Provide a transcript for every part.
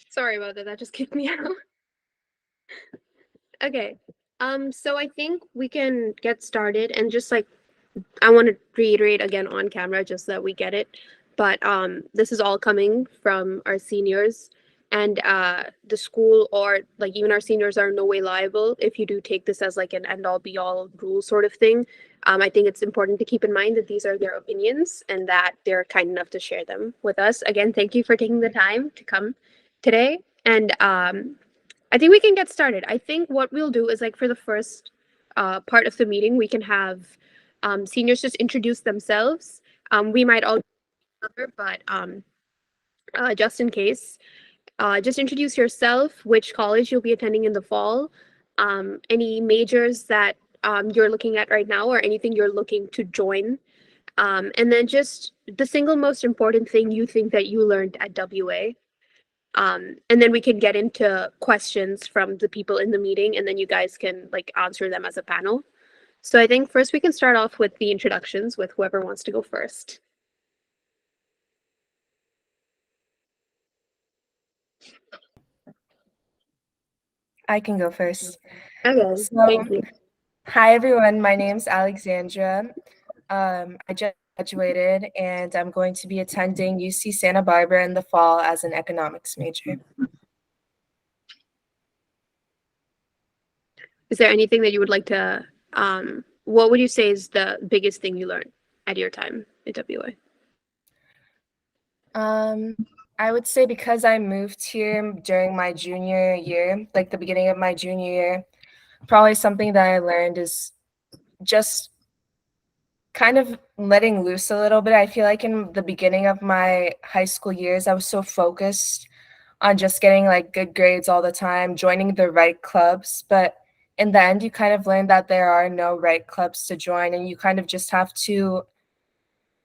Sorry about that. That just kicked me out. Okay. So I think we can get started and just like I want to reiterate again on camera just so that we get it. But this is all coming from our seniors, and the school or like even our seniors are in no way liable if you do take this as like an end all be all rule sort of thing. I think it's important to keep in mind that these are their opinions and that they're kind enough to share them with us. Again, thank you for taking the time to come today. And I think we can get started. I think what we'll do is like for the first part of the meeting, we can have seniors just introduce themselves. We might all but just in case, just introduce yourself, which college you'll be attending in the fall, any majors that you're looking at right now, or anything you're looking to join. And then just the single most important thing you think that you learned at WA. And then we can get into questions from the people in the meeting, and then you guys can like answer them as a panel. So I think first we can start off with the introductions with whoever wants to go first. I can go first. Okay, thank you. Hi everyone, my name's Alexandra. I just graduated and I'm going to be attending UC Santa Barbara in the fall as an economics major. Is there anything that you would like to, what would you say is the biggest thing you learned at your time at WA? I would say because I moved here during my junior year, like the beginning of my junior year, probably something that I learned is just kind of letting loose a little bit. I feel like in the beginning of my high school years, I was so focused on just getting like good grades all the time, joining the right clubs. But in the end, you kind of learn that there are no right clubs to join, and you kind of just have to,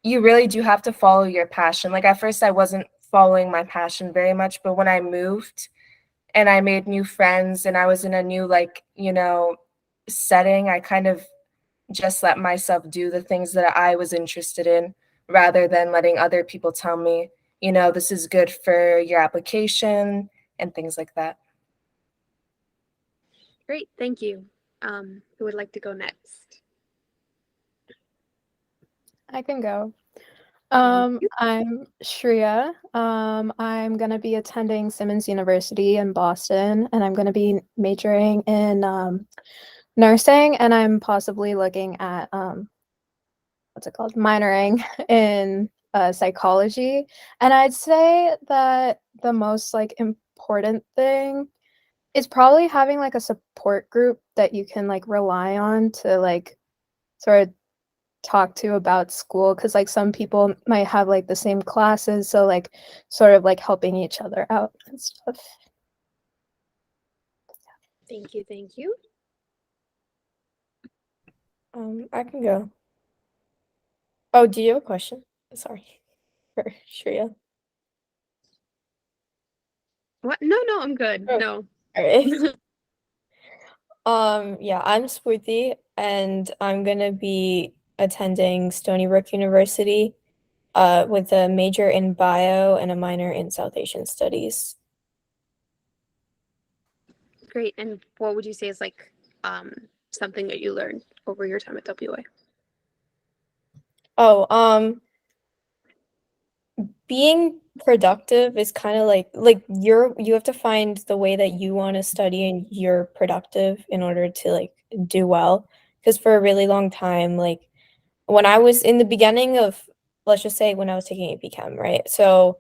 you really do have to follow your passion. Like at first, I wasn't following my passion very much, but when I moved and I made new friends and I was in a new, like, setting, I kind of just let myself do the things that I was interested in rather than letting other people tell me, this is good for your application and things like that. Great, thank you. Who would like to go next? I can go. Thank you. I'm Shreya. I'm going to be attending Simmons University in Boston, and I'm going to be majoring in nursing, and I'm possibly looking at, what's it called? Minoring in psychology. And I'd say that the most like important thing is probably having like a support group that you can like rely on to like sort of talk to about school, because like some people might have like the same classes, so like sort of like helping each other out and stuff. Thank you, thank you. I can go. Oh, do you have a question? Sorry. For Shreya. What? No, I'm good. Oh. No. All right. Yeah, I'm Spurti, and I'm gonna be attending Stony Brook University, with a major in bio and a minor in South Asian Studies. Great. And what would you say is like something that you learned over your time at WA? Oh, being productive is kind of like you have to find the way that you want to study and you're productive in order to like do well. Because for a really long time, like when I was in the beginning of, let's just say when I was taking AP Chem, right? So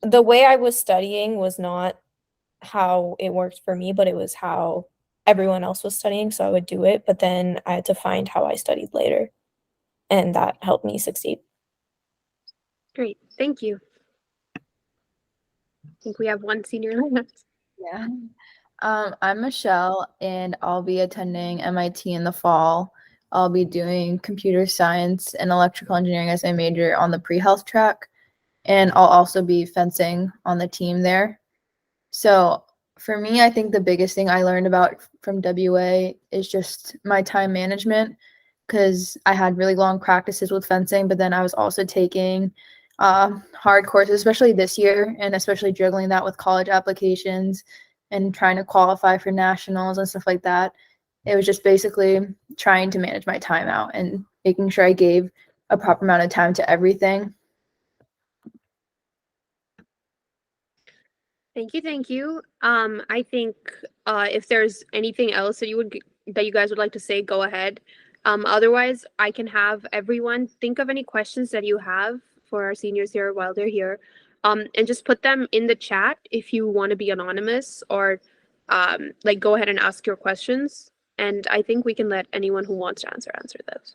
the way I was studying was not how it worked for me, but it was how everyone else was studying. So I would do it, but then I had to find how I studied later, and that helped me succeed. Great, thank you. I think we have one senior left. Yeah. I'm Michelle, and I'll be attending MIT in the fall. I'll be doing computer science and electrical engineering as my major on the pre-health track, and I'll also be fencing on the team there. So for me, I think the biggest thing I learned about from WA is just my time management, because I had really long practices with fencing, but then I was also taking hard courses, especially this year, and especially juggling that with college applications and trying to qualify for nationals and stuff like that. It was just basically trying to manage my time out and making sure I gave a proper amount of time to everything. Thank you, thank you. I think if there's anything else that you guys would like to say, go ahead. Otherwise, I can have everyone think of any questions that you have for our seniors here while they're here, and just put them in the chat if you want to be anonymous, or like go ahead and ask your questions. And I think we can let anyone who wants to answer those.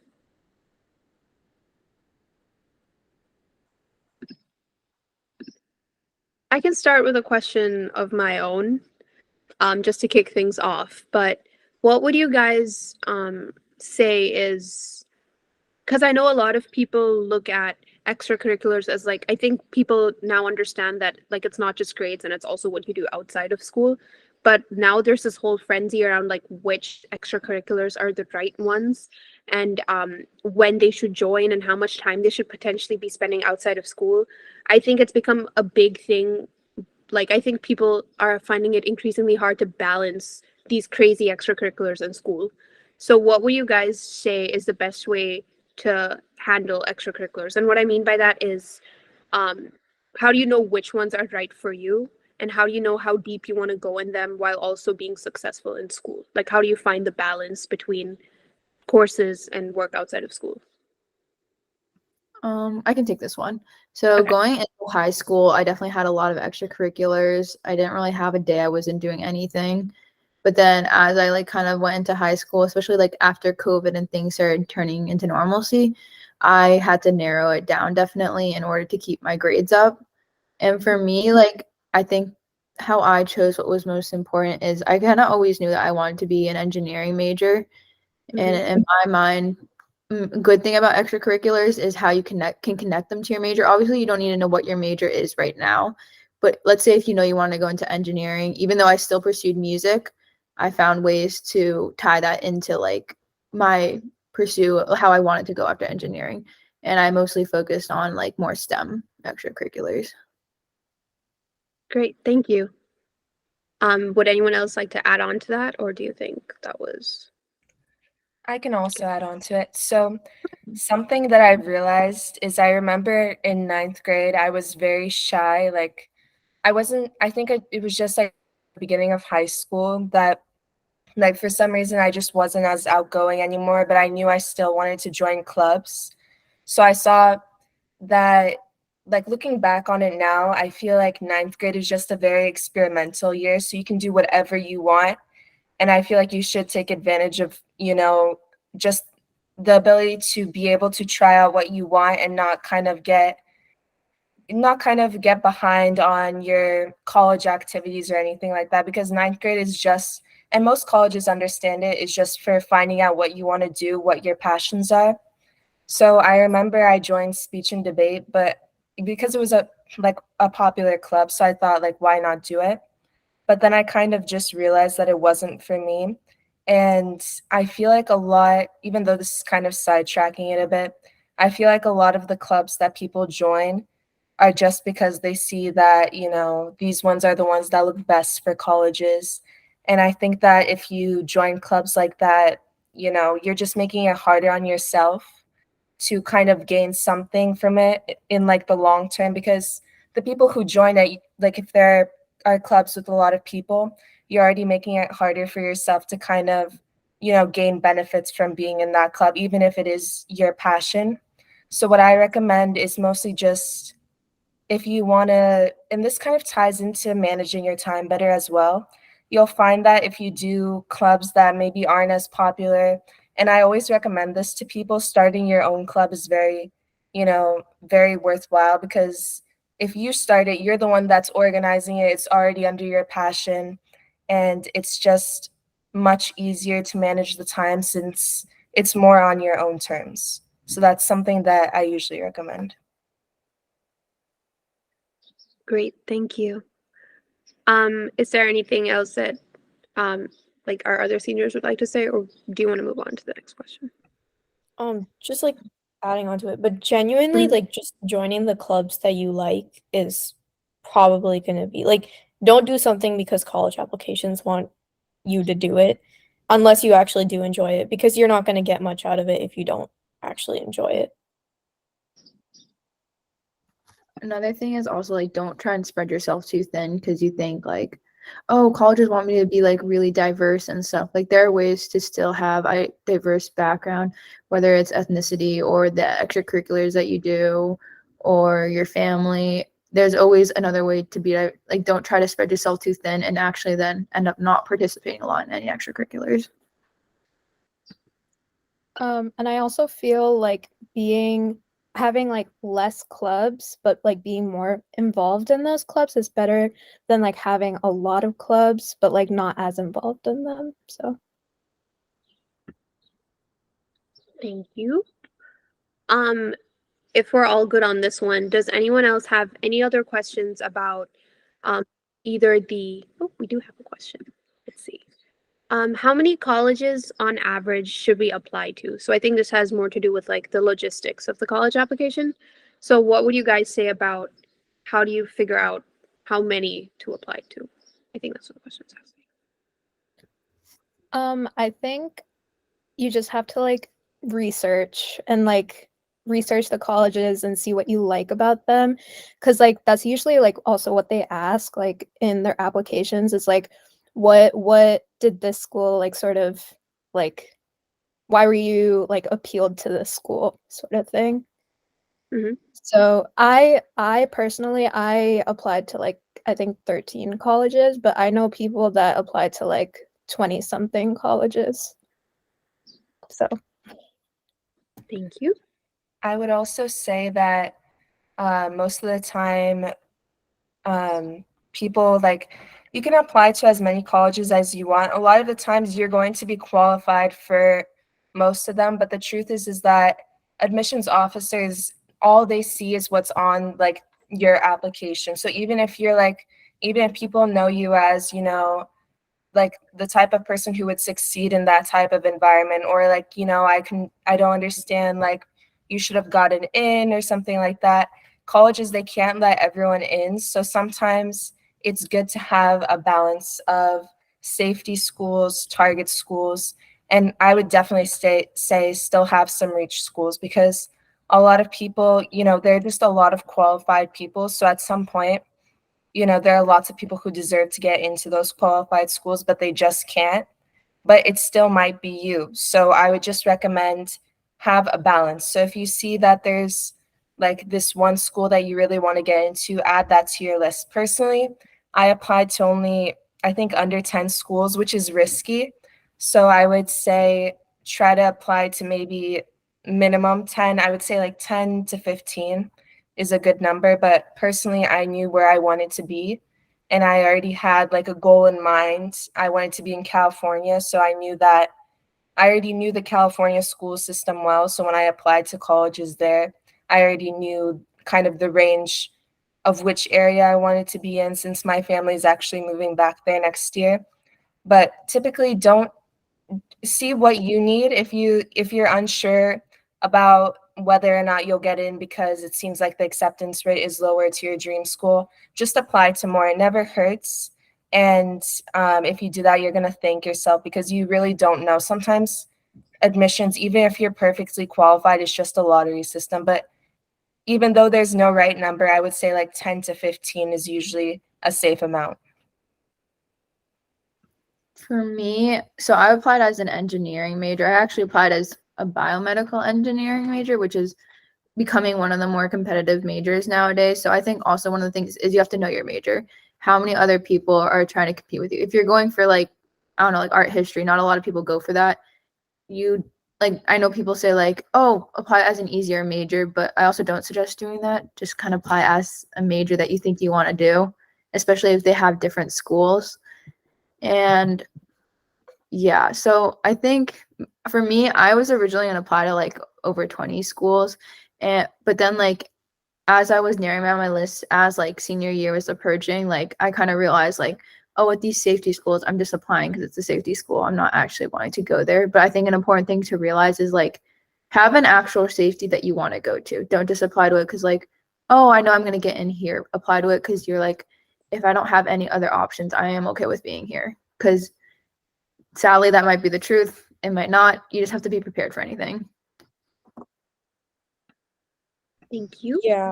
I can start with a question of my own, just to kick things off. But what would you guys say is, because I know a lot of people look at extracurriculars as like, I think people now understand that like it's not just grades and it's also what you do outside of school. But now there's this whole frenzy around like which extracurriculars are the right ones, and when they should join and how much time they should potentially be spending outside of school. I think it's become a big thing. Like, I think people are finding it increasingly hard to balance these crazy extracurriculars in school. So what would you guys say is the best way to handle extracurriculars? And what I mean by that is, how do you know which ones are right for you, and how do you know how deep you want to go in them while also being successful in school? Like, how do you find the balance between courses and work outside of school? I can take this one. So Okay. going into high school, I definitely had a lot of extracurriculars. I didn't really have a day I wasn't doing anything. But then as I like kind of went into high school, especially like after COVID and things started turning into normalcy, I had to narrow it down definitely in order to keep my grades up. And for me, like I think how I chose what was most important is I kind of always knew that I wanted to be an engineering major. And in my mind, good thing about extracurriculars is how you can connect them to your major. Obviously, you don't need to know what your major is right now, but let's say if you know you want to go into engineering, even though I still pursued music, I found ways to tie that into like my pursue how I wanted to go after engineering. And I mostly focused on like more STEM extracurriculars. Great, thank you. Would anyone else like to add on to that, or do you think that was? I can also add on to it. So, something that I've realized is I remember in ninth grade, I was very shy. Like, I wasn't, I think it was just like the beginning of high school that, like, for some reason, I just wasn't as outgoing anymore, but I knew I still wanted to join clubs. So, I saw that, like, looking back on it now, I feel like ninth grade is just a very experimental year. So, you can do whatever you want. And I feel like you should take advantage of, just the ability to be able to try out what you want and not kind of get behind on your college activities or anything like that, because ninth grade is just, and most colleges understand it, is just for finding out what you want to do, what your passions are. So I remember I joined speech and debate, but because it was a popular club, so I thought, like, why not do it? But then I kind of just realized that it wasn't for me. And I feel like a lot, even though this is kind of sidetracking it a bit, I feel like a lot of the clubs that people join are just because they see that, these ones are the ones that look best for colleges. And I think that if you join clubs like that, you're just making it harder on yourself to kind of gain something from it in like the long term, because the people who join it, like if there are clubs with a lot of people, you're already making it harder for yourself to kind of, gain benefits from being in that club, even if it is your passion. So what I recommend is mostly just, if you want to, and this kind of ties into managing your time better as well, you'll find that if you do clubs that maybe aren't as popular, and I always recommend this to people, starting your own club is very worthwhile, because if you start it, you're the one that's organizing it, it's already under your passion, and it's just much easier to manage the time since it's more on your own terms. So that's something that I usually recommend. Great, thank you. Is there anything else that like our other seniors would like to say, or do you want to move on to the next question? Just like adding on to it, but genuinely, Mhm. like, just joining the clubs that you like is probably gonna be like, don't do something because college applications want you to do it unless you actually do enjoy it, because you're not gonna get much out of it if you don't actually enjoy it. Another thing is also like don't try and spread yourself too thin because you think like, oh, colleges want me to be like really diverse and stuff. Like there are ways to still have a diverse background, whether it's ethnicity or the extracurriculars that you do or your family. There's always another way to be like don't try to spread yourself too thin and actually then end up not participating a lot in any extracurriculars. And I also feel like having like less clubs, but like being more involved in those clubs is better than like having a lot of clubs, but like not as involved in them. So Thank you. If we're all good on this one, does anyone else have any other questions about either the, oh, we do have a question. Let's see. How many colleges on average should we apply to? So I think this has more to do with like the logistics of the college application. So what would you guys say about how do you figure out how many to apply to? I think that's what the question is asking. I think you just have to like research and like research the colleges and see what you like about them, because like that's usually like also what they ask like in their applications is like what did this school like sort of like, why were you like appealed to this school sort of thing. Mhm. So I personally I applied to like I think 13 colleges, but I know people that applied to like 20 something colleges. So Thank you. I would also say that most of the time, people like you can apply to as many colleges as you want. A lot of the times you're going to be qualified for most of them, but the truth is that admissions officers, all they see is what's on like your application. So even if people know you as, like the type of person who would succeed in that type of environment, or like, I don't understand, like you should have gotten in or something like that. Colleges, they can't let everyone in. So sometimes it's good to have a balance of safety schools, target schools, and I would definitely say still have some reach schools, because a lot of people, there are just a lot of qualified people. So at some point, there are lots of people who deserve to get into those qualified schools, but they just can't. But it still might be you. So I would just recommend have a balance. So if you see that there's like this one school that you really want to get into, add that to your list. Personally, I applied to only, I think, under 10 schools, which is risky. So I would say try to apply to maybe minimum 10. I would say like 10 to 15 is a good number, but personally, I knew where I wanted to be, and I already had like a goal in mind. I wanted to be in California, so I already knew the California school system well. So when I applied to colleges there, I already knew kind of the range of which area I wanted to be in, since my family is actually moving back there next year. But typically, don't see what you need. If you're unsure about whether or not you'll get in because it seems like the acceptance rate is lower to your dream school, just apply to more. It never hurts. And if you do that, you're going to thank yourself, because you really don't know. Sometimes admissions, even if you're perfectly qualified, is just a lottery system. But even though there's no right number, I would say like 10 to 15 is usually a safe amount. For me, so I applied as an engineering major. I actually applied as a biomedical engineering major, which is becoming one of the more competitive majors nowadays. So I think also one of the things is you have to know your major. How many other people are trying to compete with you? If you're going for like, I don't know, like art history, not a lot of people go for that. You like, I know people say like, oh, apply as an easier major, but I also don't suggest doing that. Just kind of apply as a major that you think you want to do, especially if they have different schools. And yeah, so I think for me, I was originally gonna apply to like over 20 schools, and but then like as I was narrowing down my list as like senior year was approaching, like I kind of realized like, oh, at these safety schools, I'm just applying because it's a safety school. I'm not actually wanting to go there. But I think an important thing to realize is like have an actual safety that you want to go to. Don't just apply to it because like, oh, I know I'm going to get in here. Apply to it because you're like, if I don't have any other options, I am okay with being here. Because sadly, that might be the truth. It might not. You just have to be prepared for anything. Thank you. Yeah.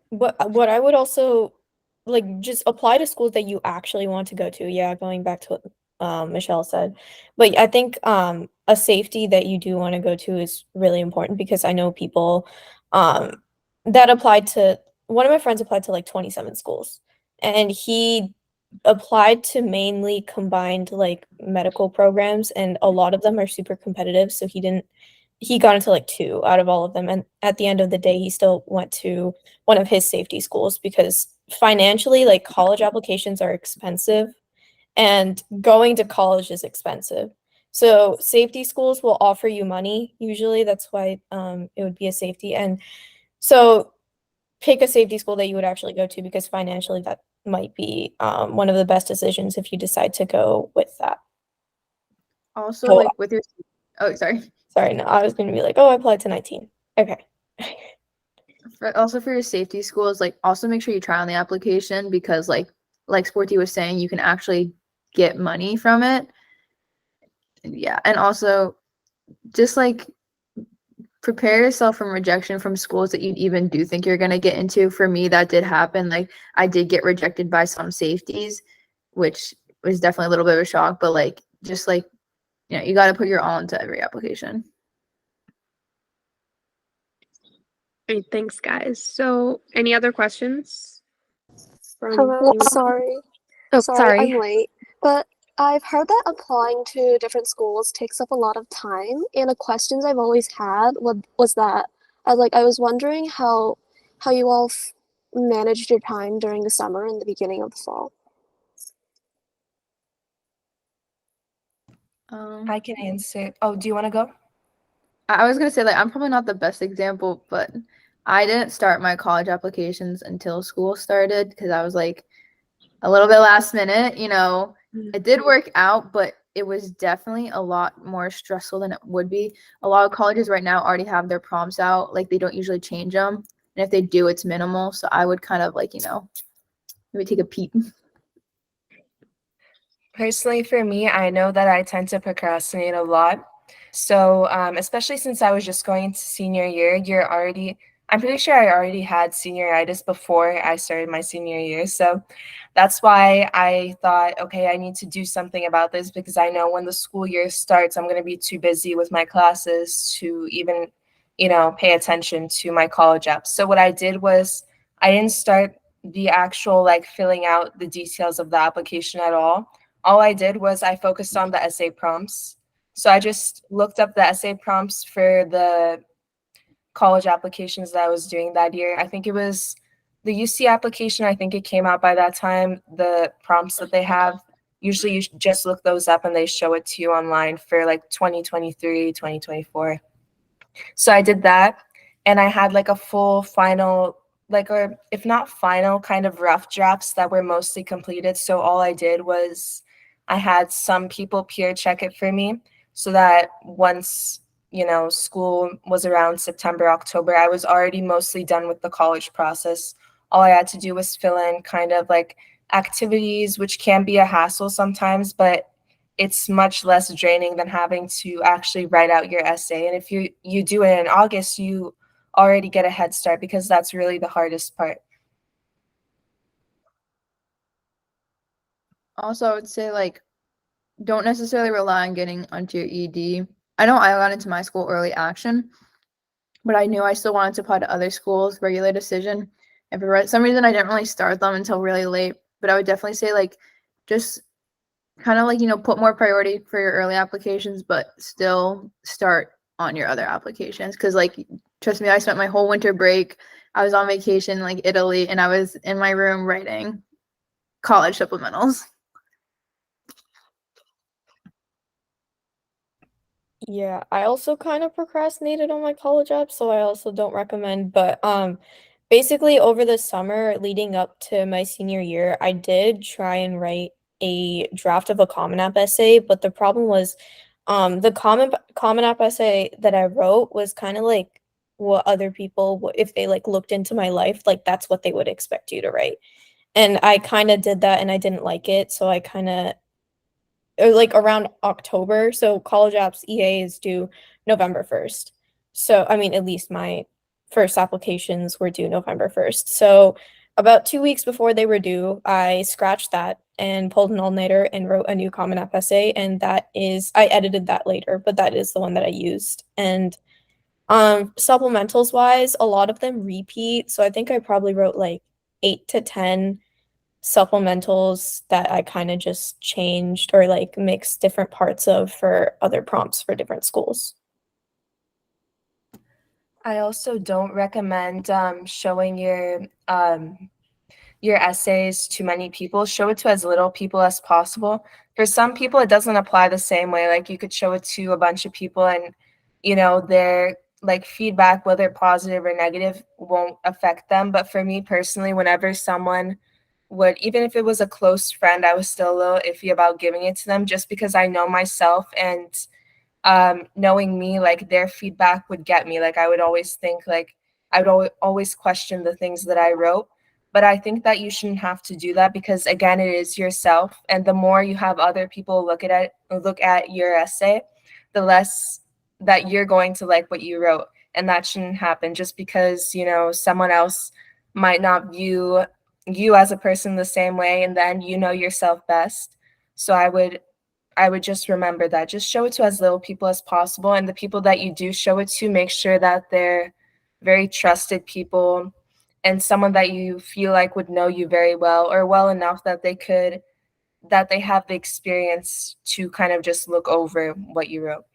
What I would also like just apply to schools that you actually want to go to. Yeah, going back to what Michelle said. But I think a safety that you do want to go to is really important because I know people that applied to one of my friends applied to like 27 schools and he applied to mainly combined like medical programs and a lot of them are super competitive so he got into like 2 out of all of them and at the end of the day he still went to one of his safety schools because financially like college applications are expensive and going to college is expensive. So safety schools will offer you money usually. That's why it would be a safety. And so pick a safety school that you would actually go to because financially that might be one of the best decisions if you decide to go with that. Also, Oh, like with your, oh, sorry. Sorry, no, I was going to be like, oh, I applied to 19. Okay. Also for your safety schools, like also make sure you try on the application because like Sporty was saying, you can actually get money from it. Yeah, and also just like prepare yourself from rejection from schools that you even do think you're gonna get into. For me, that did happen. Like I did get rejected by some safeties, which was definitely a little bit of a shock, but like just like you got to put your all into every application. Great, thanks, guys. So, any other questions? Hello, anyone? sorry. Oh, Sorry, I'm late. But I've heard that applying to different schools takes up a lot of time, and the questions I've always had was that I was wondering how you all managed your time during the summer and the beginning of the fall. I can answer. Oh, do you want to go? I was gonna say like I'm probably not the best example, but I didn't start my college applications until school started because I was like a little bit last minute, It did work out, but it was definitely a lot more stressful than it would be. A lot of colleges right now already have their prompts out, like they don't usually change them. And if they do, it's minimal. So I would kind of like, maybe take a peek. Personally, for me, I know that I tend to procrastinate a lot. So, especially since I was just going into senior year, I'm pretty sure I already had senioritis before I started my senior year. So that's why I thought, okay, I need to do something about this because I know when the school year starts, I'm going to be too busy with my classes to even, pay attention to my college apps. So what I did was I didn't start the actual like filling out the details of the application at all. All I did was I focused on the essay prompts. So I just looked up the essay prompts for the college applications that I was doing that year. I think it was the UC application. I think it came out by that time. The prompts that they have, usually you just look those up and they show it to you online for like 2023, 2024. So I did that and I had like a full final, or if not final, kind of rough drafts that were mostly completed. So all I did was I had some people peer check it for me so that once, school was around September, October, I was already mostly done with the college process. All I had to do was fill in kind of like activities, which can be a hassle sometimes, but it's much less draining than having to actually write out your essay. And if you do it in August, you already get a head start because that's really the hardest part. Also, I would say like don't necessarily rely on getting onto your ED. I know I got into my school early action, but I knew I still wanted to apply to other schools, regular decision. And for some reason, I didn't really start them until really late. But I would definitely say like just kind of like, put more priority for your early applications, but still start on your other applications. Cause like, trust me, I spent my whole winter break. I was on vacation, like Italy, and I was in my room writing college supplementals. Yeah, I also kind of procrastinated on my college app, so I also don't recommend. But basically over the summer leading up to my senior year, I did try and write a draft of a Common App essay, but the problem was The common app essay that I wrote was kind of like what other people, if they like looked into my life, like that's what they would expect you to write. And I kind of did that and I didn't like it. So I kind of, like around October. So college apps EA is due November 1st. So, I mean, at least my first applications were due November 1st. So about 2 weeks before they were due, I scratched that and pulled an all-nighter and wrote a new Common App essay. And that is, I edited that later, but that is the one that I used. And supplementals wise, a lot of them repeat. So I think I probably wrote like 8 to 10 supplementals that I kind of just changed or like mixed different parts of for other prompts for different schools. I also don't recommend showing your essays to many people. Show it to as little people as possible. For some people, it doesn't apply the same way. Like you could show it to a bunch of people and, you know, their like feedback, whether positive or negative, won't affect them. But for me personally, whenever someone would, even if it was a close friend, I was still a little iffy about giving it to them just because I know myself and knowing me, like their feedback would get me. Like I would always think like I would always question the things that I wrote. But I think that you shouldn't have to do that because again, it is yourself. And the more you have other people look at your essay, the less that you're going to like what you wrote. And that shouldn't happen just because, you know, someone else might not view you as a person the same way, and then you know yourself best. So I would just remember that. Just show it to as little people as possible. And the people that you do show it to, make sure that they're very trusted people and someone that you feel like would know you very well or well enough that they have the experience to kind of just look over what you wrote.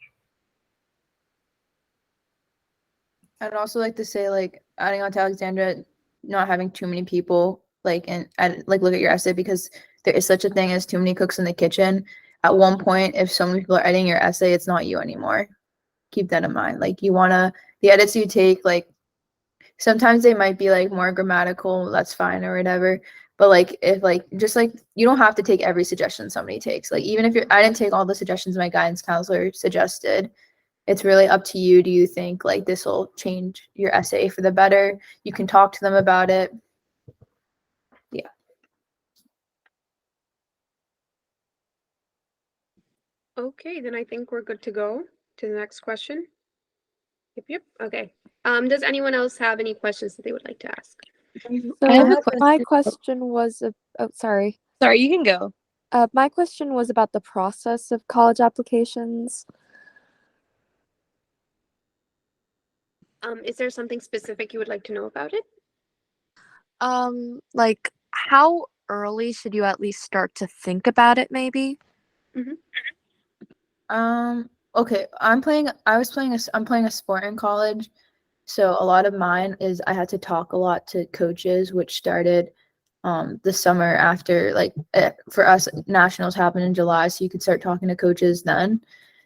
I'd also like to say, like, adding on to Alexandra, not having too many people like like look at your essay, because there is such a thing as too many cooks in the kitchen. At one point, if so many people are editing your essay, it's not you anymore. Keep that in mind. Like the edits you take, like sometimes they might be like more grammatical, that's fine or whatever. But like if like just like you don't have to take every suggestion somebody takes. Like even if I didn't take all the suggestions my guidance counselor suggested, it's really up to you. Do you think like this will change your essay for the better? You can talk to them about it. Yeah. Okay, then I think we're good to go to the next question. Yep. Okay. Does anyone else have any questions that they would like to ask? So my question was, sorry. Sorry, you can go. My question was about the process of college applications. Is there something specific you would like to know about it? Like how early should you at least start to think about it, maybe? Okay, I'm playing a sport in college. So a lot of mine is I had to talk a lot to coaches, which started the summer after, like for us, nationals happened in July, so you could start talking to coaches then.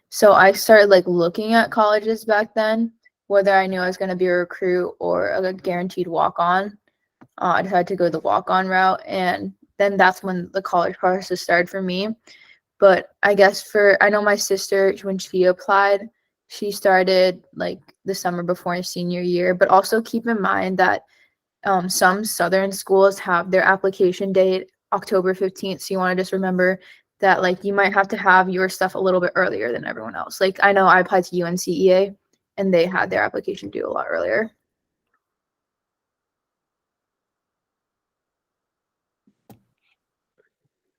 So I started like looking at colleges back then, whether I knew I was going to be a recruit or a guaranteed walk-on. I decided to go the walk-on route, and then that's when the college process started for me. But I guess I know my sister, when she applied, she started like the summer before her senior year. But also keep in mind that some Southern schools have their application date October 15th. So you want to just remember that like you might have to have your stuff a little bit earlier than everyone else. Like I know I applied to UNCEA and they had their application due a lot earlier.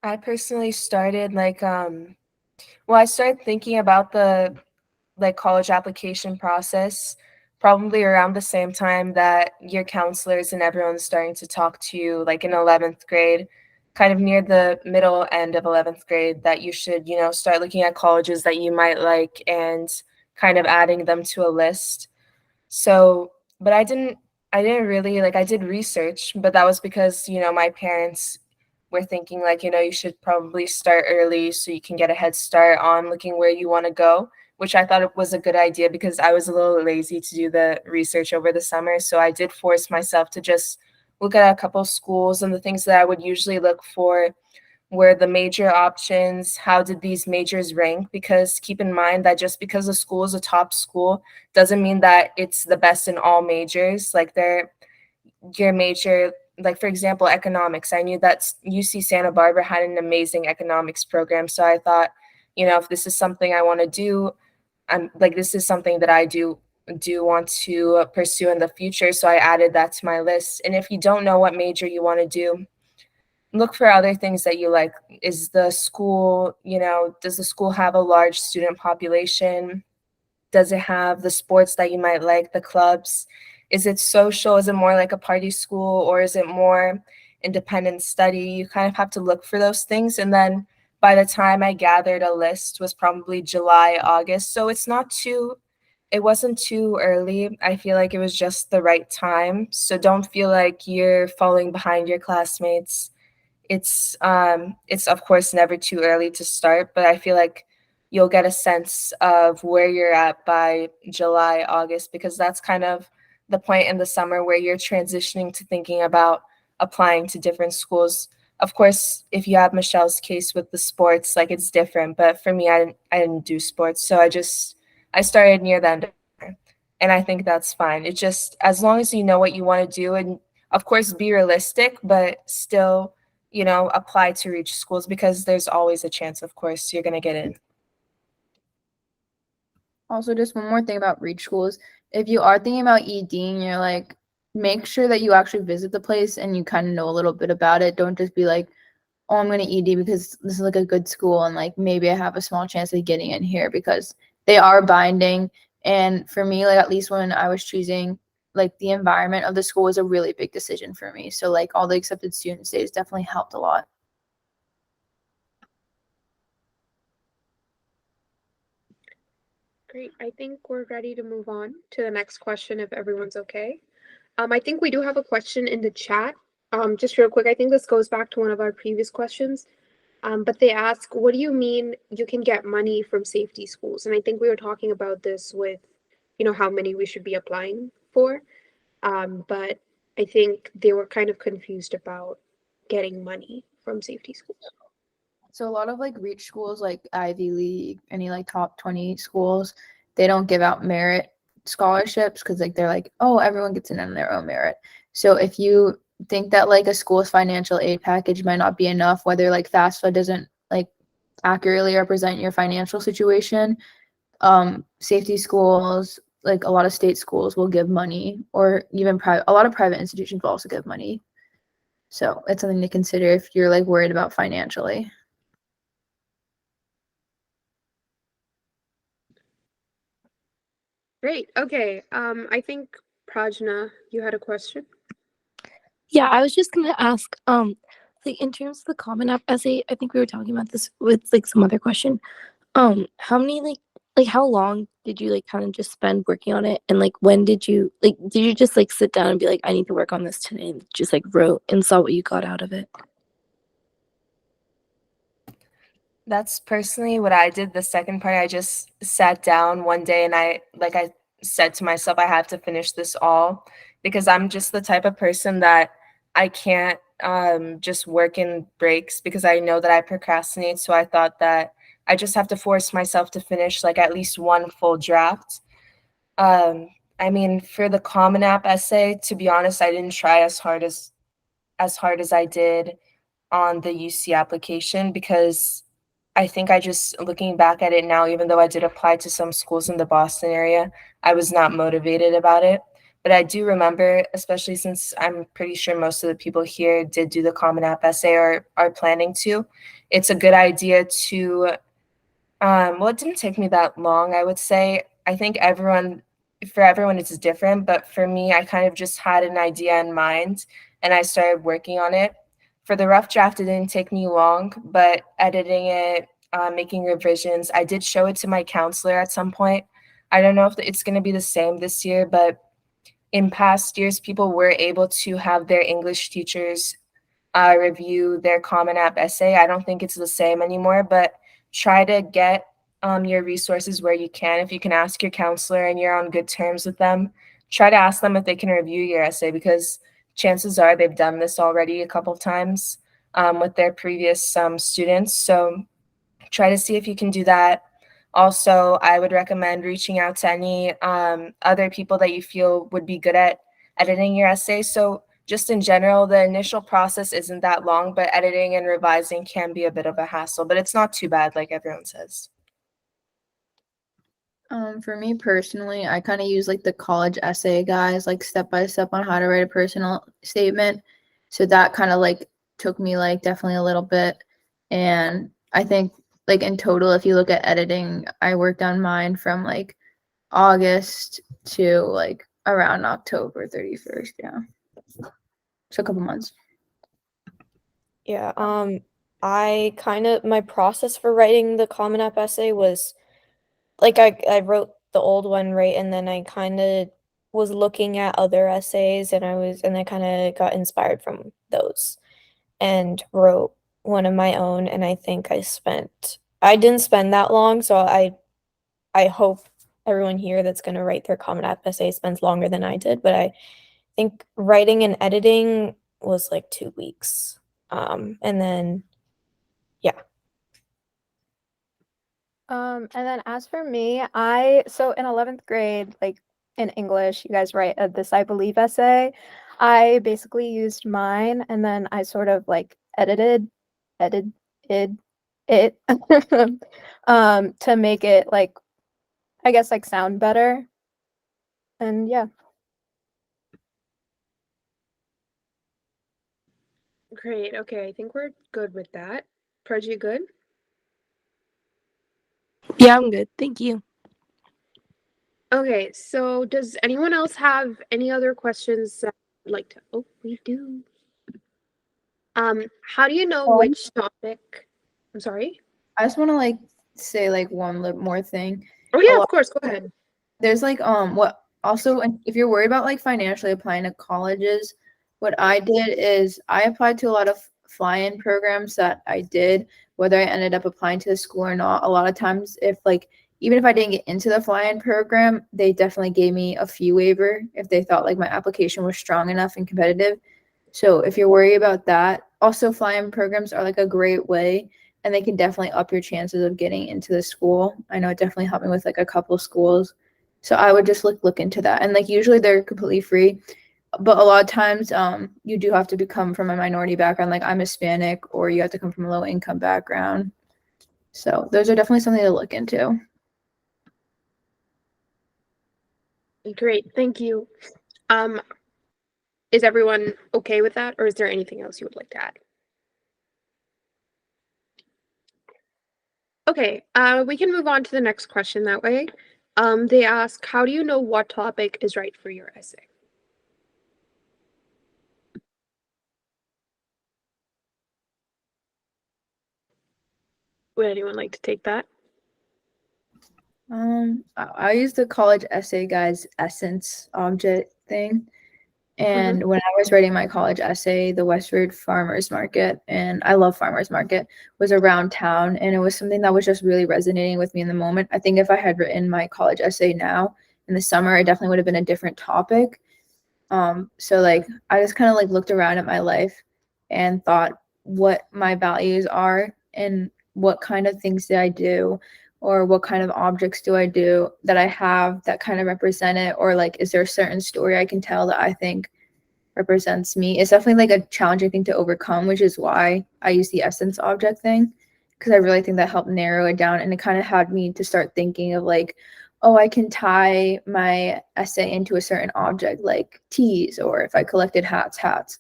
I personally started like I started thinking about the like college application process probably around the same time that your counselors and everyone's starting to talk to you, like in 11th grade, kind of near the middle end of 11th grade, that you should, you know, start looking at colleges that you might like and kind of adding them to a list. So, but I didn't really like, I did research, but that was because, you know, my parents were thinking like, you know, you should probably start early so you can get a head start on looking where you want to go, which I thought it was a good idea because I was a little lazy to do the research over the summer. So I did force myself to just look at a couple schools, and the things that I would usually look for were the major options, how did these majors rank? Because keep in mind that just because a school is a top school doesn't mean that it's the best in all majors. Like your major, like for example, economics. I knew that UC Santa Barbara had an amazing economics program. So I thought, if this is something I want to do, this is something that I do want to pursue in the future. So I added that to my list. And if you don't know what major you want to do, look for other things that you like. Is the school, does the school have a large student population? Does it have the sports that you might like, the clubs? Is it social? Is it more like a party school, or is it more independent study? You kind of have to look for those things. And then by the time I gathered a list was probably July, August. So it wasn't too early. I feel like it was just the right time. So don't feel like you're falling behind your classmates. It's of course never too early to start, but I feel like you'll get a sense of where you're at by July, August, because that's kind of the point in the summer where you're transitioning to thinking about applying to different schools. Of course, if you have Michelle's case with the sports, like it's different, but for me, I didn't do sports, so I started near the end of the year, and I think that's fine. It's just as long as you know what you want to do, and of course be realistic, but still apply to reach schools, because there's always a chance, of course, you're going to get in. Also, just one more thing about reach schools. If you are thinking about EDing, you're like, make sure that you actually visit the place and you kind of know a little bit about it. Don't just be like, oh, I'm going to ED because this is like a good school and like maybe I have a small chance of getting in here, because they are binding. And for me, like at least when I was choosing, like the environment of the school was a really big decision for me. So like all the accepted student stays definitely helped a lot. Great. I think we're ready to move on to the next question if everyone's okay. I think we do have a question in the chat. Just real quick, I think this goes back to one of our previous questions. But they ask, what do you mean you can get money from safety schools? And I think we were talking about this with, how many we should be applying for. But I think they were kind of confused about getting money from safety schools. So a lot of like reach schools, like Ivy League, any like top 20 schools, they don't give out merit scholarships because like they're like, oh, everyone gets in on their own merit. So if you think that like a school's financial aid package might not be enough, whether like FAFSA doesn't like accurately represent your financial situation, safety schools, like a lot of state schools will give money, or even a lot of private institutions will also give money. So it's something to consider if you're like worried about financially. Great. Okay. I think Prajna, you had a question. Yeah, I was just gonna ask, like in terms of the Common App essay, I think we were talking about this with like some other question. How many like how long did you like kind of just spend working on it, and like when did you just like sit down and be like, I need to work on this today, and just like wrote and saw what you got out of it? That's personally what I did. The second part, I just sat down one day and I said to myself, I have to finish this all, because I'm just the type of person that I can't just work in breaks, because I know that I procrastinate. So I thought that I just have to force myself to finish like at least one full draft. I mean, for the Common App essay, to be honest, I didn't try as hard as I did on the UC application, because I think I just, looking back at it now, even though I did apply to some schools in the Boston area, I was not motivated about it. But I do remember, especially since I'm pretty sure most of the people here did do the Common App essay or are planning to, it's a good idea to, well, it didn't take me that long, I would say. I think for everyone, it's different. But for me, I kind of just had an idea in mind and I started working on it. For the rough draft, it didn't take me long, but editing it, making revisions, I did show it to my counselor at some point. I don't know if it's going to be the same this year, but in past years, people were able to have their English teachers review their Common App essay. I don't think it's the same anymore, but try to get your resources where you can. If you can ask your counselor and you're on good terms with them, try to ask them if they can review your essay, because chances are they've done this already a couple of times. with their previous students. So try to see if you can do that. Also, I would recommend reaching out to any other people that you feel would be good at editing your essay. So just in general, the initial process isn't that long, but editing and revising can be a bit of a hassle, but it's not too bad like everyone says. For me personally, I kind of use like the college essay guys, like step by step on how to write a personal statement. So that kind of like took me like definitely a little bit. And I think like in total, if you look at editing, I worked on mine from like August to like around October 31st. Yeah. So a couple months. Yeah, I kind of my process for writing the Common App essay was like I wrote the old one, right, and then I kind of was looking at other essays and I kind of got inspired from those and wrote one of my own, and I think I didn't spend that long, so I hope everyone here that's going to write their Common App essay spends longer than I did, but I think writing and editing was like 2 weeks. And then yeah. And then as for me, so in 11th grade, like in English, you guys write this I believe essay. I basically used mine and then I sort of like edited it to make it like, I guess, like sound better. And yeah. Great. Okay, I think we're good with that. Praj, you good? Yeah, I'm good. Thank you. Okay, so does anyone else have any other questions that would like to? Oh, we do. How do you know which topic? I'm sorry. I just want to like say like one more thing. Oh yeah, of course. Go ahead. There's like what also, and if you're worried about like financially applying to colleges, what I did is I applied to a lot of fly-in programs that I did, whether I ended up applying to the school or not. A lot of times, if like even if I didn't get into the fly-in program, they definitely gave me a fee waiver if they thought like my application was strong enough and competitive. So if you're worried about that, also fly-in programs are like a great way, and they can definitely up your chances of getting into the school. I know it definitely helped me with like a couple schools. So I would just look into that. And like usually they're completely free. But a lot of times you do have to become from a minority background, like I'm Hispanic, or you have to come from a low income background. So those are definitely something to look into. Great, thank you. Is everyone okay with that, or is there anything else you would like to add? Okay, we can move on to the next question that way. They ask, how do you know what topic is right for your essay? Would anyone like to take that? I use the college essay guys essence object thing. And when I was writing my college essay, the Westford Farmers Market, and I love Farmers Market, was around town. And it was something that was just really resonating with me in the moment. I think if I had written my college essay now in the summer, it definitely would have been a different topic. So like I just kind of like looked around at my life and thought what my values are and what kind of things do I do, or what kind of objects do I do that I have that kind of represent it, or like is there a certain story I can tell that I think represents me. It's definitely like a challenging thing to overcome, which is why I use the essence object thing, because I really think that helped narrow it down, and it kind of had me to start thinking of like, oh, I can tie my essay into a certain object like teas, or if I collected hats.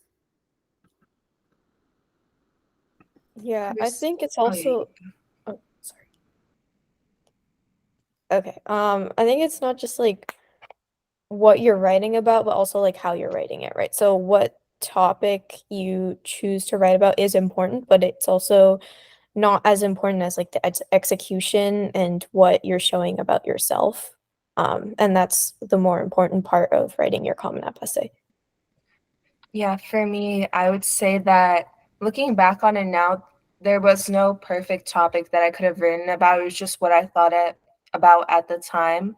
Yeah, I think it's also oh, sorry. Okay. I think it's not just like what you're writing about, but also like how you're writing it, right? So what topic you choose to write about is important, but it's also not as important as like the execution and what you're showing about yourself. And that's the more important part of writing your Common App essay. Yeah, for me, I would say that looking back on it now, there was no perfect topic that I could have written about. It was just what I thought about at the time.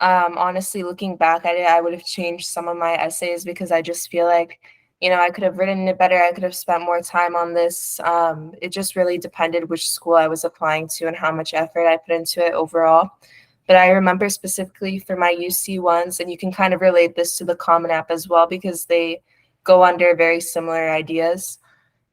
Honestly, looking back at it, I would have changed some of my essays because I just feel like, I could have written it better. I could have spent more time on this. It just really depended which school I was applying to and how much effort I put into it overall. But I remember specifically for my UC ones, and you can kind of relate this to the Common App as well because they go under very similar ideas,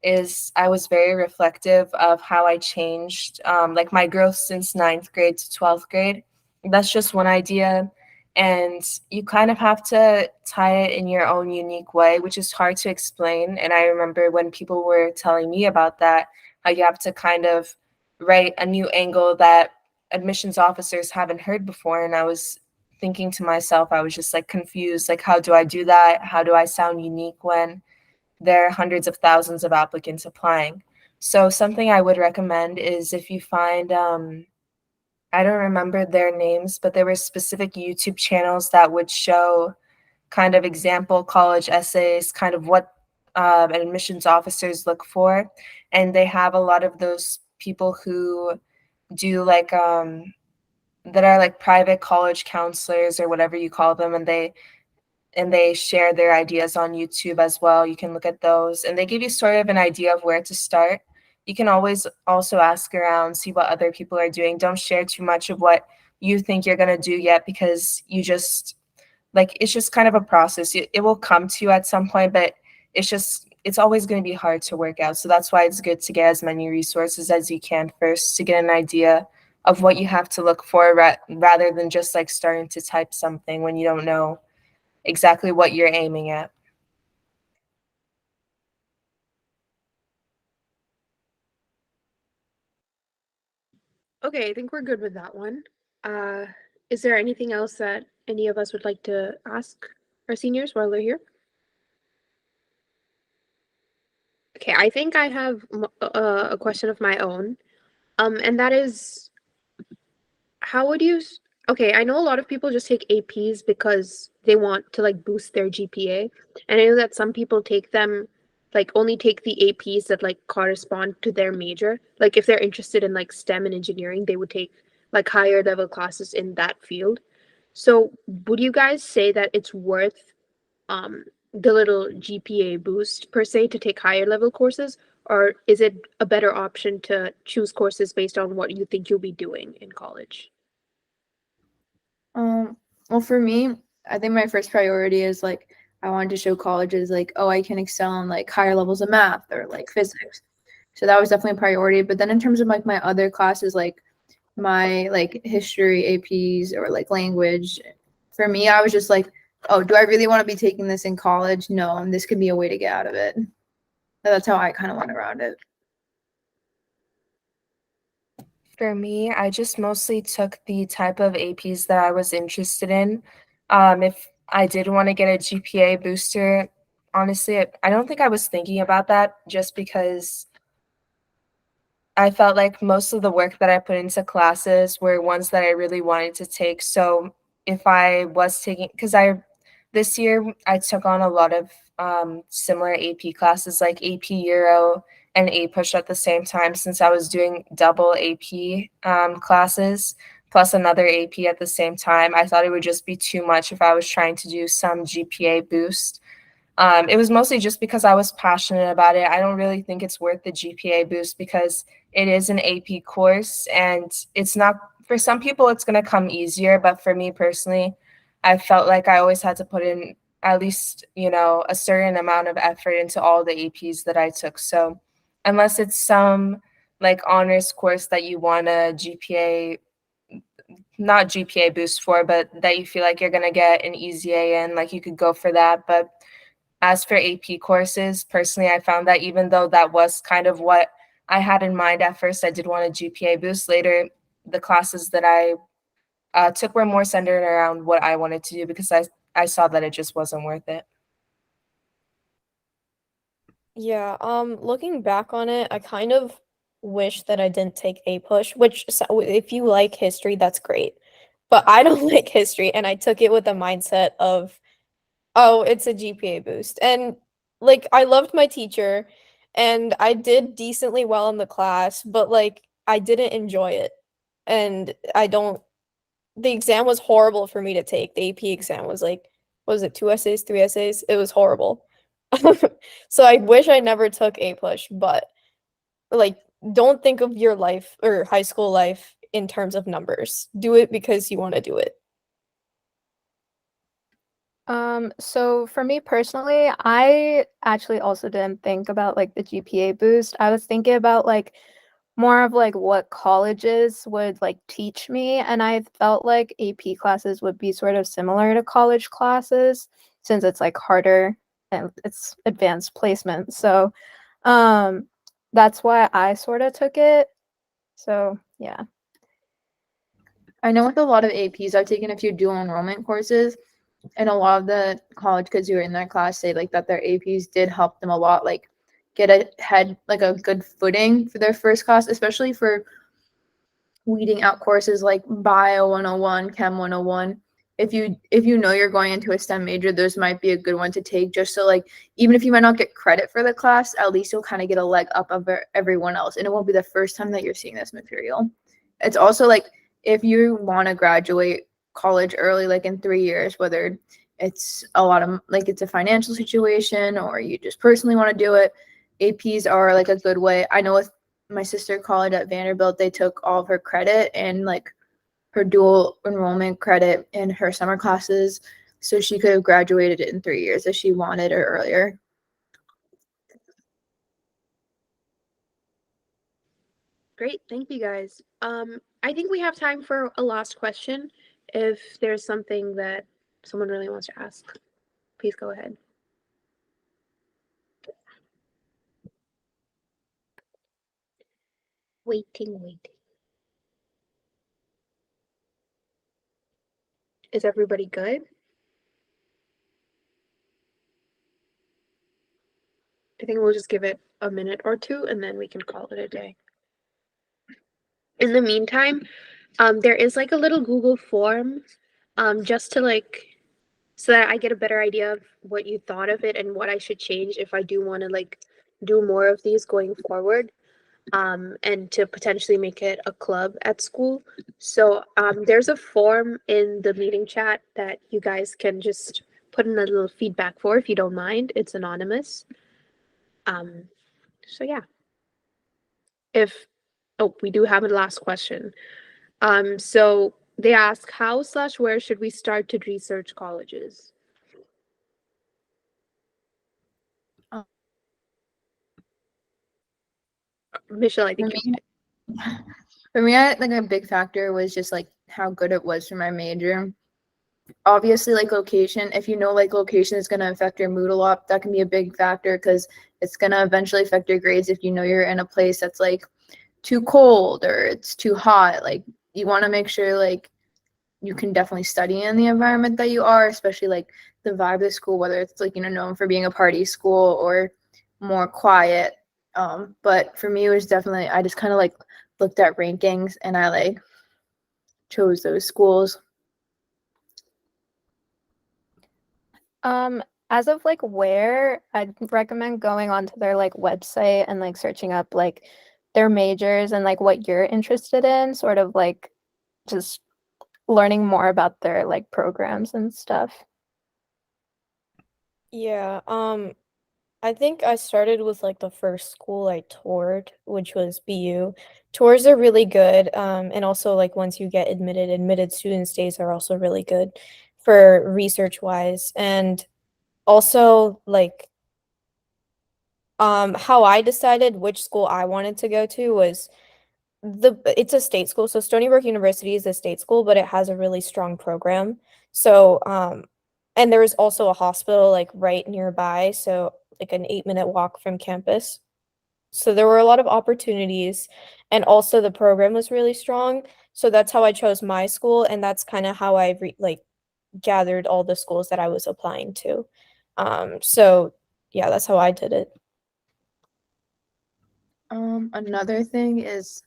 is I was very reflective of how I changed, like my growth since 9th grade to 12th grade. That's just one idea. And you kind of have to tie it in your own unique way, which is hard to explain. And I remember when people were telling me about that, how you have to kind of write a new angle that admissions officers haven't heard before. And I was thinking to myself, I was just like confused, like, how do I do that? How do I sound unique when there are hundreds of thousands of applicants applying? So something I would recommend is if you find, I don't remember their names, but there were specific YouTube channels that would show kind of example college essays, kind of what admissions officers look for. And they have a lot of those people who do like, that are like private college counselors or whatever you call them, and they share their ideas on YouTube as well. You can look at those and they give you sort of an idea of where to start. You can always also ask around, see what other people are doing. Don't share too much of what you think you're going to do yet, because you just like, it's just kind of a process. It will come to you at some point, but it's always going to be hard to work out. So that's why it's good to get as many resources as you can first to get an idea of what you have to look for, rather than just like starting to type something when you don't know exactly what you're aiming at. Okay, I think we're good with that one. Is there anything else that any of us would like to ask our seniors while they're here? Okay, I think I have a question of my own. And that is, how would you okay, I know a lot of people just take APs because they want to like boost their GPA. And I know that some people take them, like only take the APs that like correspond to their major. Like if they're interested in like STEM and engineering, they would take like higher level classes in that field. So would you guys say that it's worth the little GPA boost per se to take higher level courses, or is it a better option to choose courses based on what you think you'll be doing in college? Well, for me, I think my first priority is like I wanted to show colleges like, oh, I can excel in like higher levels of math or like physics. So that was definitely a priority. But then in terms of like my other classes, like my like history APs or like language, for me, I was just like, oh, do I really want to be taking this in college? No, and this could be a way to get out of it. So that's how I kind of went around it. For me, I just mostly took the type of APs that I was interested in. If I did want to get a GPA booster, honestly, I don't think I was thinking about that, just because I felt like most of the work that I put into classes were ones that I really wanted to take. So if I was taking, because this year I took on a lot of similar AP classes like AP Euro and A Push at the same time, since I was doing double AP classes plus another AP at the same time. I thought it would just be too much if I was trying to do some GPA boost. It was mostly just because I was passionate about it. I don't really think it's worth the GPA boost because it is an AP course, and it's not, for some people it's going to come easier, but for me personally, I felt like I always had to put in at least, a certain amount of effort into all the APs that I took. So unless it's some like honors course that you want a GPA, not GPA boost for, but that you feel like you're going to get an easy A in, like you could go for that. But as for AP courses, personally, I found that even though that was kind of what I had in mind at first, I did want a GPA boost. Later, the classes that I took were more centered around what I wanted to do, because I saw that it just wasn't worth it. Yeah, looking back on it, I kind of wish that I didn't take A push, which if you like history, that's great. But I don't like history, and I took it with the mindset of, oh, it's a GPA boost. And like I loved my teacher and I did decently well in the class, but like I didn't enjoy it. And the exam was horrible for me to take. The AP exam was like, what was it, 2 essays, 3 essays? It was horrible. So I wish I never took A push, but like don't think of your life or high school life in terms of numbers. Do it because you want to do it. So for me personally, I actually also didn't think about like the GPA boost. I was thinking about like more of like what colleges would like teach me, and I felt like AP classes would be sort of similar to college classes since it's like harder and it's advanced placement. So that's why I sort of took it. So yeah. I know with a lot of APs, I've taken a few dual enrollment courses, and a lot of the college kids who were in their class say like that their APs did help them a lot, like get ahead, like a good footing for their first class, especially for weeding out courses like Bio 101, Chem 101. If you know you're going into a STEM major, those might be a good one to take, just so like even if you might not get credit for the class, at least you'll kind of get a leg up of everyone else, and it won't be the first time that you're seeing this material. It's also like if you want to graduate college early, like in 3 years, whether it's a lot of like it's a financial situation or you just personally want to do it, APs are like a good way. I know with my sister college at Vanderbilt, they took all of her credit and like her dual enrollment credit in her summer classes, so she could have graduated in 3 years if she wanted or earlier. Great, thank you guys. I think we have time for a last question. If there's something that someone really wants to ask, please go ahead. Waiting. Is everybody good? I think we'll just give it a minute or two and then we can call it a day. In the meantime, there is like a little Google form, just to like, so that I get a better idea of what you thought of it and what I should change if I do want to like do more of these going forward. And to potentially make it a club at school. So there's a form in the meeting chat that you guys can just put in a little feedback for if you don't mind. It's anonymous. So yeah. We do have a last question. So they ask, how/where should we start to research colleges? Michelle, I think For me, like a big factor was just like how good it was for my major. Obviously, like location, if you know like location is going to affect your mood a lot, that can be a big factor because it's going to eventually affect your grades if you know you're in a place that's like too cold or it's too hot. Like you want to make sure like you can definitely study in the environment that you are, especially like the vibe of the school, whether it's like, known for being a party school or more quiet. But for me, it was definitely, I just kind of like looked at rankings and I like chose those schools. As of like where, I'd recommend going onto their like website and like searching up like their majors and like what you're interested in, sort of like just learning more about their like programs and stuff. Yeah, I think I started with like the first school I toured, which was BU. Tours are really good. And also like once you get admitted student stays are also really good for research wise. And also like how I decided which school I wanted to go to was it's a state school. So Stony Brook University is a state school, but it has a really strong program. So and there is also a hospital like right nearby, so like an 8-minute walk from campus. So there were a lot of opportunities, and also the program was really strong. So that's how I chose my school, and that's kind of how I like gathered all the schools that I was applying to. So yeah, that's how I did it. Another thing is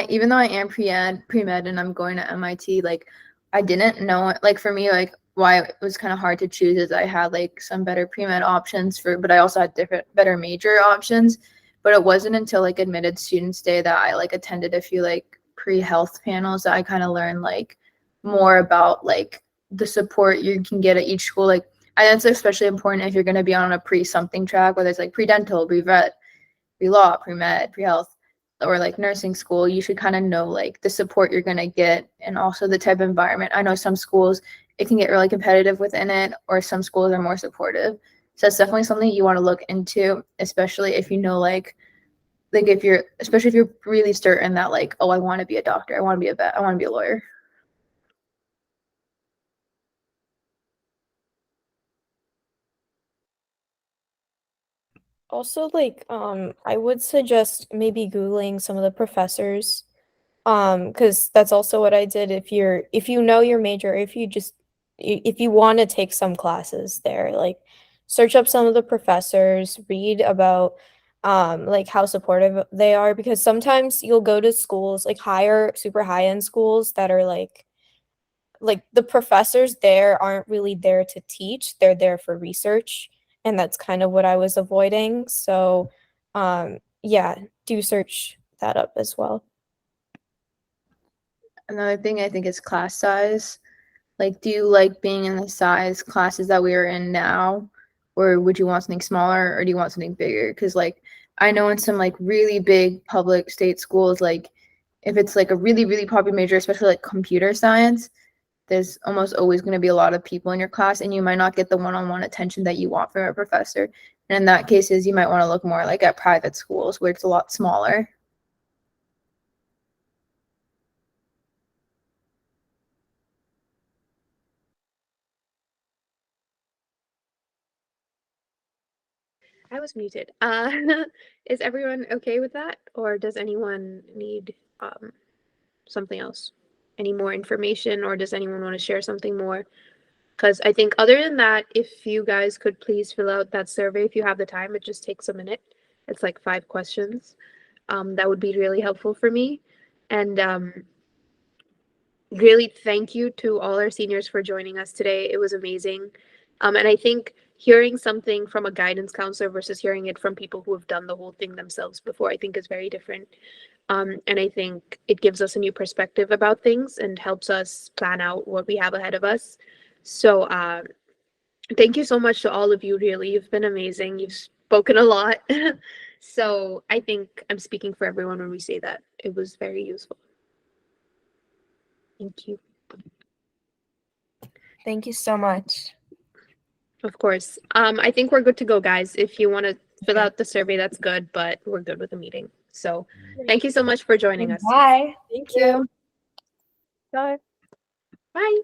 even though I am pre-med and I'm going to MIT, like I didn't know, like for me, like why it was kind of hard to choose is I had like some better pre-med options but I also had better major options. But it wasn't until like admitted students day that I like attended a few like pre-health panels that I kind of learned like more about like the support you can get at each school. Like that's especially important if you're going to be on a pre-something track, whether it's like pre-dental, pre-vet, pre-law, pre-med, pre-health, or like nursing school. You should kind of know like the support you're going to get and also the type of environment. I know some schools, it can get really competitive within it, or some schools are more supportive. So that's definitely something you want to look into, especially if you know like if you're, especially if you're really certain that like, oh, I want to be a doctor, I want to be a vet, I want to be a lawyer. Also, like, I would suggest maybe Googling some of the professors, because that's also what I did. If you know your major, if you want to take some classes there, like, search up some of the professors, read about, like how supportive they are, because sometimes you'll go to schools, like super high-end schools that are like the professors there aren't really there to teach, they're there for research, and that's kind of what I was avoiding. So yeah, do search that up as well. Another thing I think is class size. Like, do you like being in the size classes that we are in now, or would you want something smaller, or do you want something bigger? Because like I know in some like really big public state schools, like if it's like a really, really popular major, especially like computer science, there's almost always going to be a lot of people in your class, and you might not get the one-on-one attention that you want from a professor. And in that cases, you might want to look more like at private schools where it's a lot smaller. I was muted. Is everyone okay with that, or does anyone need something else? Any more information, or does anyone want to share something more? Because I think other than that, if you guys could please fill out that survey if you have the time, it just takes a minute. It's like 5 questions. That would be really helpful for me. And really thank you to all our seniors for joining us today. It was amazing. And I think hearing something from a guidance counselor versus hearing it from people who have done the whole thing themselves before, I think is very different. And I think it gives us a new perspective about things and helps us plan out what we have ahead of us. So thank you so much to all of you, really. You've been amazing. You've spoken a lot. So I think I'm speaking for everyone when we say that. It was very useful. Thank you. Thank you so much. Of course. I think we're good to go, guys. If you want to fill out the survey, that's good, but we're good with the meeting. So thank you so much for joining us. Bye. Thank you. Bye. Bye.